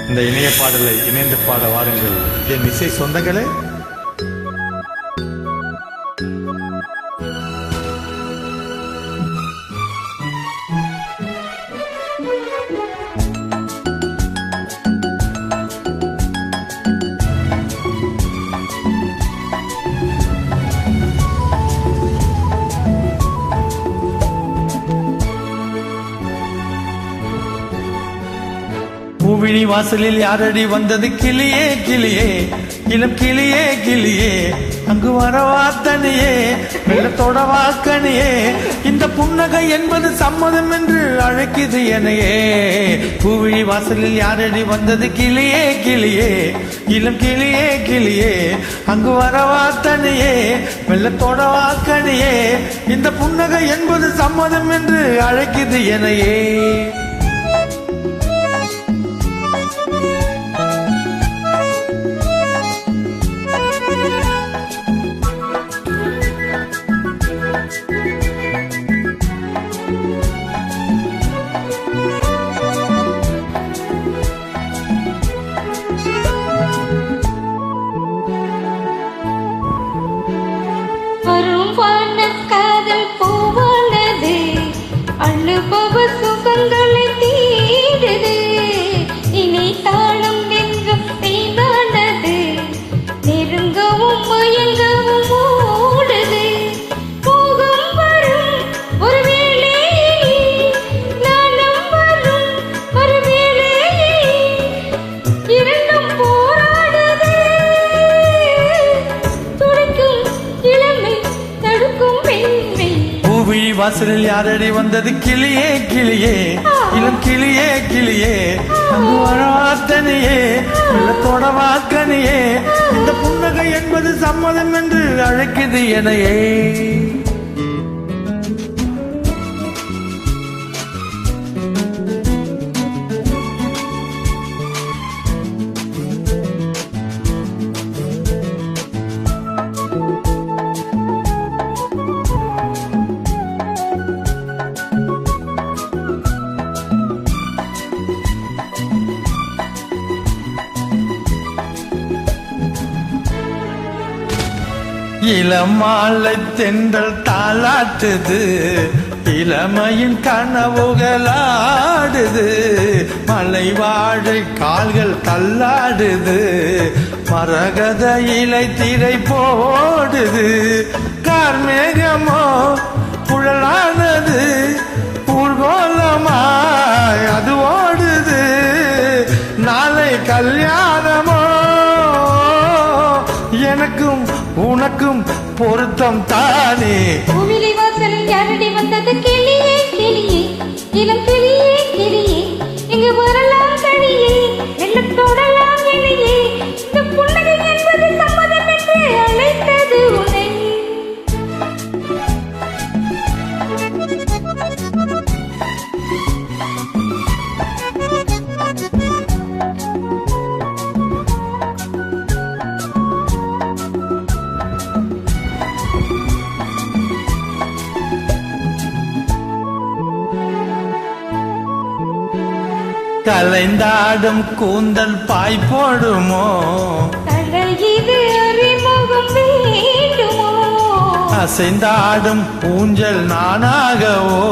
இந்த இணைய பாடலை இணைந்து பாட வாருங்கள் என் இசை சொந்தங்களே. பூவிழி வாசலில் யாரடி வந்தது கிளியே கிளியே, இளம் கிளியே கிளியே, அங்கு வரவா தனியே, வெள்ளத்தோட வாக்கனியே, இந்த புன்னகை என்பது சம்மதம் என்று அழைக்குது எனையே. பூவிழி வாசலில் யாரடி வந்தது கிளியே கிளியே, இளம் கிளியே கிளியே, அங்கு வரவா தனியே, வெள்ளத்தோட வாக்கனியே, இந்த புன்னகை என்பது சம்மதம் என்று அழைக்குது எனையே. காதல் பூவானது அனுபவ சுகங்களை தீடுது, இனி தாளம் எங்கும் தீதானது, நெருங்கவும் முயங்கவும் ஓடுது. போகும் வரும் ஒரு வேளை, நானும் வரும் ஒரு வேளை, இரண்டும் போராடுது. துடிக்கும் இளமை தடுக்கும் பெண்மை. பூவிழி வாசலில் யாரடி வந்தது கிளியே கிளியே, இளம் கிளியே கிளியே, அங்கு வராத்தனியே, வெள்ளத்தோட வாக்கனியே, இந்த புன்னகை என்பது சம்மதம் என்று அழைக்குது எனையே. இளமாலை தென்றல் தாளாட்டுது, இளமையின் கனவுகளாடுது, மலை வாழை கால்கள் தள்ளாடுது, மரகத இலை திரை போடுது, கார்மேகமோ புழலானது, ஊர்கோலமாய் அது ஓடுது, நாளை கல்யாணமோ எனக்கும் உனக்கும் பொருத்தம் தானே. பூவிழி வாசலில் யாரடி வந்தது கிளியே கிளியே, இளம் கிளியே கிளியே, இங்கு வரலாம் தனியே, வெள்ளத்தோடலாம் எனையே, இந்த புன்னகை என்பது சம்மதம் என்று அழைத்தது உன்னை. கலைந்தாடும் கூந்தல் பாய் போடுமோ, தலையிது அறிமுகம் வேண்டுமோ, அசைந்தாடும் ஊஞ்சல் நானாகவோ,